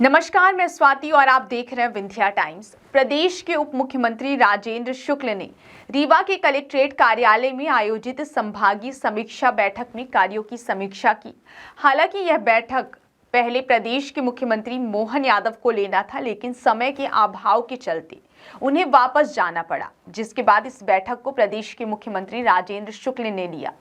नमस्कार, मैं स्वाति और आप देख रहे हैं विंध्या टाइम्स। प्रदेश के उप मुख्यमंत्री राजेंद्र शुक्ल ने रीवा के कलेक्ट्रेट कार्यालय में आयोजित संभागीय समीक्षा बैठक में कार्यों की समीक्षा की। हालांकि यह बैठक पहले प्रदेश के मुख्यमंत्री मोहन यादव को लेना था, लेकिन समय के अभाव के चलते उन्हें वापस जाना पड़ा, जिसके बाद इस बैठक को प्रदेश के मुख्यमंत्री राजेंद्र शुक्ल ने लिया।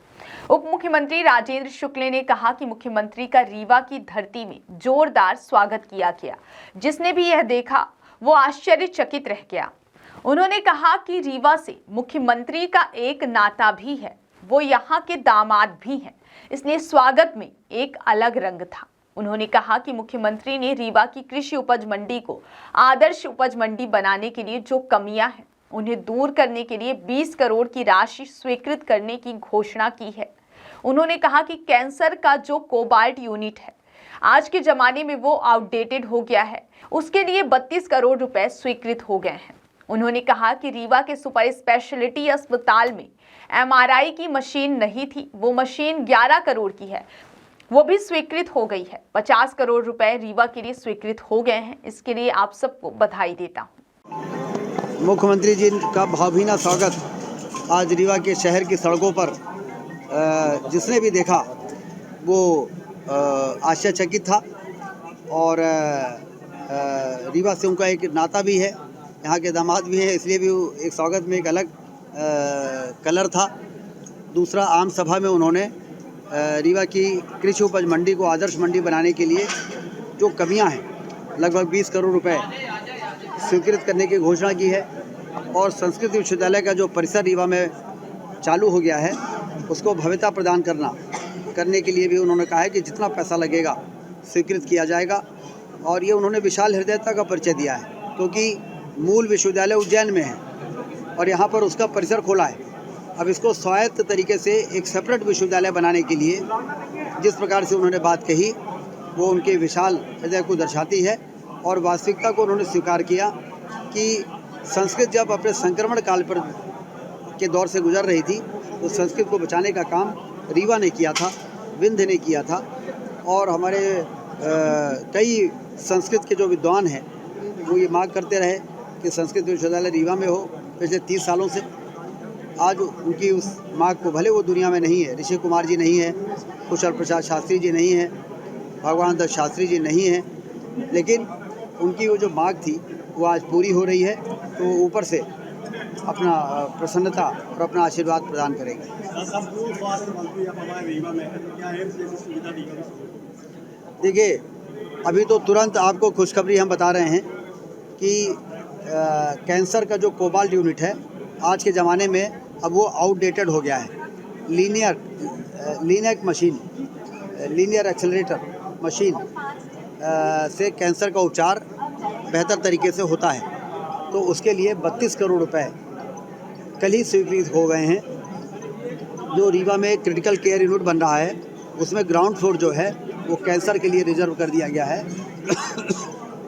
उप मुख्यमंत्री राजेंद्र शुक्ल ने कहा कि मुख्यमंत्री का रीवा की धरती में जोरदार स्वागत किया गया। जिसने भी यह देखा वो आश्चर्यचकित रह गया। उन्होंने कहा कि रीवा से मुख्यमंत्री का एक नाता भी है, वो यहाँ के दामाद भी हैं, इसलिए स्वागत में एक अलग रंग था। उन्होंने कहा कि मुख्यमंत्री ने रीवा की कृषि उपज मंडी को आदर्श उपज मंडी बनाने के लिए जो कमियां हैं उन्हें दूर करने के लिए 20 करोड़ की राशि स्वीकृत करने की घोषणा की है। उन्होंने कहा कि कैंसर का जो कोबाल्ट यूनिट है आज के जमाने में वो आउटडेटेड हो गया है, उसके लिए 32 करोड़ रुपए स्वीकृत हो गए हैं। उन्होंने कहा कि रीवा के सुपर स्पेशलिटी अस्पताल में MRI की मशीन नहीं थी, वो मशीन 11 करोड़ की है, वो भी स्वीकृत हो गई है। 50 करोड़ रुपए रीवा के लिए स्वीकृत हो गए हैं। इसके लिए आप सबको बधाई देता हूँ। मुख्यमंत्री जी का भावभीना स्वागत आज रीवा के शहर की सड़कों पर जिसने भी देखा वो आश्चर्यचकित था। और रीवा से उनका एक नाता भी है, यहाँ के दामाद भी है, इसलिए भी एक स्वागत में एक अलग कलर था। दूसरा, आम सभा में उन्होंने रीवा की कृषि उपज मंडी को आदर्श मंडी बनाने के लिए जो कमियां हैं लगभग 20 करोड़ रुपए स्वीकृत करने की घोषणा की है। और संस्कृत विश्वविद्यालय का जो परिसर रीवा में चालू हो गया है उसको भव्यता प्रदान करने के लिए भी उन्होंने कहा है कि जितना पैसा लगेगा स्वीकृत किया जाएगा। और ये उन्होंने विशाल हृदयता का परिचय दिया है, क्योंकि मूल विश्वविद्यालय उज्जैन में है और यहाँ पर उसका परिसर खोला है। अब इसको स्वायत्त तरीके से एक सेपरेट विश्वविद्यालय बनाने के लिए जिस प्रकार से उन्होंने बात कही वो उनके विशाल हृदय को दर्शाती है। और वास्तविकता को उन्होंने स्वीकार किया कि संस्कृत जब अपने संक्रमण काल पर के दौर से गुजर रही थी तो संस्कृत को बचाने का काम रीवा ने किया था, विंध्य ने किया था। और हमारे कई संस्कृत के जो विद्वान हैं वो ये मांग करते रहे कि संस्कृत विश्वविद्यालय रीवा में हो। पिछले 30 सालों से आज उनकी उस मांग को, भले वो दुनिया में नहीं है, ऋषि कुमार जी नहीं है, कुशल प्रसाद शास्त्री जी नहीं है, भगवान दत्त शास्त्री जी नहीं है, लेकिन उनकी वो जो मांग थी वो आज पूरी हो रही है। तो ऊपर से अपना प्रसन्नता और अपना आशीर्वाद प्रदान करेंगे। देखिए, अभी तो तुरंत आपको खुशखबरी हम बता रहे हैं कि कैंसर का जो कोबाल्ट यूनिट है आज के ज़माने में अब वो आउटडेटेड हो गया है। Linear machine, linear accelerator machine से कैंसर का उपचार बेहतर तरीके से होता है। तो उसके लिए 32 करोड़ रुपए कल ही स्वीकृत हो गए हैं। जो रीवा में क्रिटिकल केयर यूनिट बन रहा है उसमें ग्राउंड फ्लोर जो है वो कैंसर के लिए रिजर्व कर दिया गया है।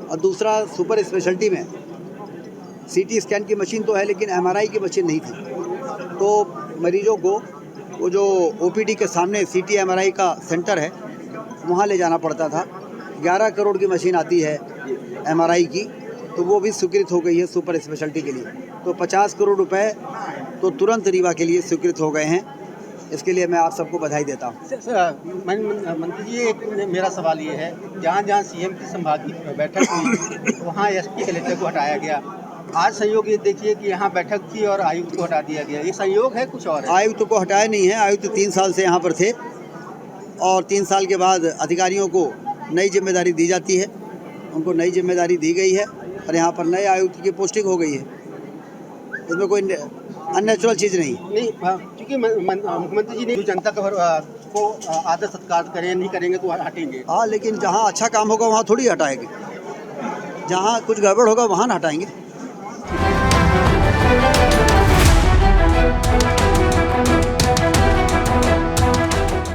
और दूसरा, सुपर स्पेशलिटी में CT स्कैन की मशीन तो है लेकिन MRI की मशीन नहीं थी, तो मरीजों को वो जो OPD के सामने CT MRI का सेंटर है वहाँ ले जाना पड़ता था। 11 करोड़ की मशीन आती है MRI की, तो वो भी स्वीकृत हो गई है सुपर स्पेशलिटी के लिए। तो 50 करोड़ रुपए तो तुरंत रीवा के लिए स्वीकृत हो गए हैं। इसके लिए मैं आप सबको बधाई देता हूँ। मंत्री जी, एक मेरा सवाल ये है, जहाँ जहाँ CM की संभागीय बैठक हुई वहाँ SP कलेक्टर को हटाया गया। आज संयोग ये देखिए कि यहाँ बैठक थी और आयुक्त को हटा दिया गया, ये संयोग है कुछ और है? आयुक्त को हटाया नहीं है। आयुक्त 3 साल से यहाँ पर थे और 3 साल के बाद अधिकारियों को नई जिम्मेदारी दी जाती है, उनको नई जिम्मेदारी दी गई है और यहाँ पर नए आयुक्त की पोस्टिंग हो गई है। इसमें कोई अननेचुरल चीज़ नहीं, क्योंकि मुख्यमंत्री जी ने जनता को आदर सत्कार करें, नहीं करेंगे तो हटेंगे। हाँ, लेकिन जहाँ अच्छा काम होगा वहाँ थोड़ी हटाएंगे, जहाँ कुछ गड़बड़ होगा वहाँ ना हटाएंगे।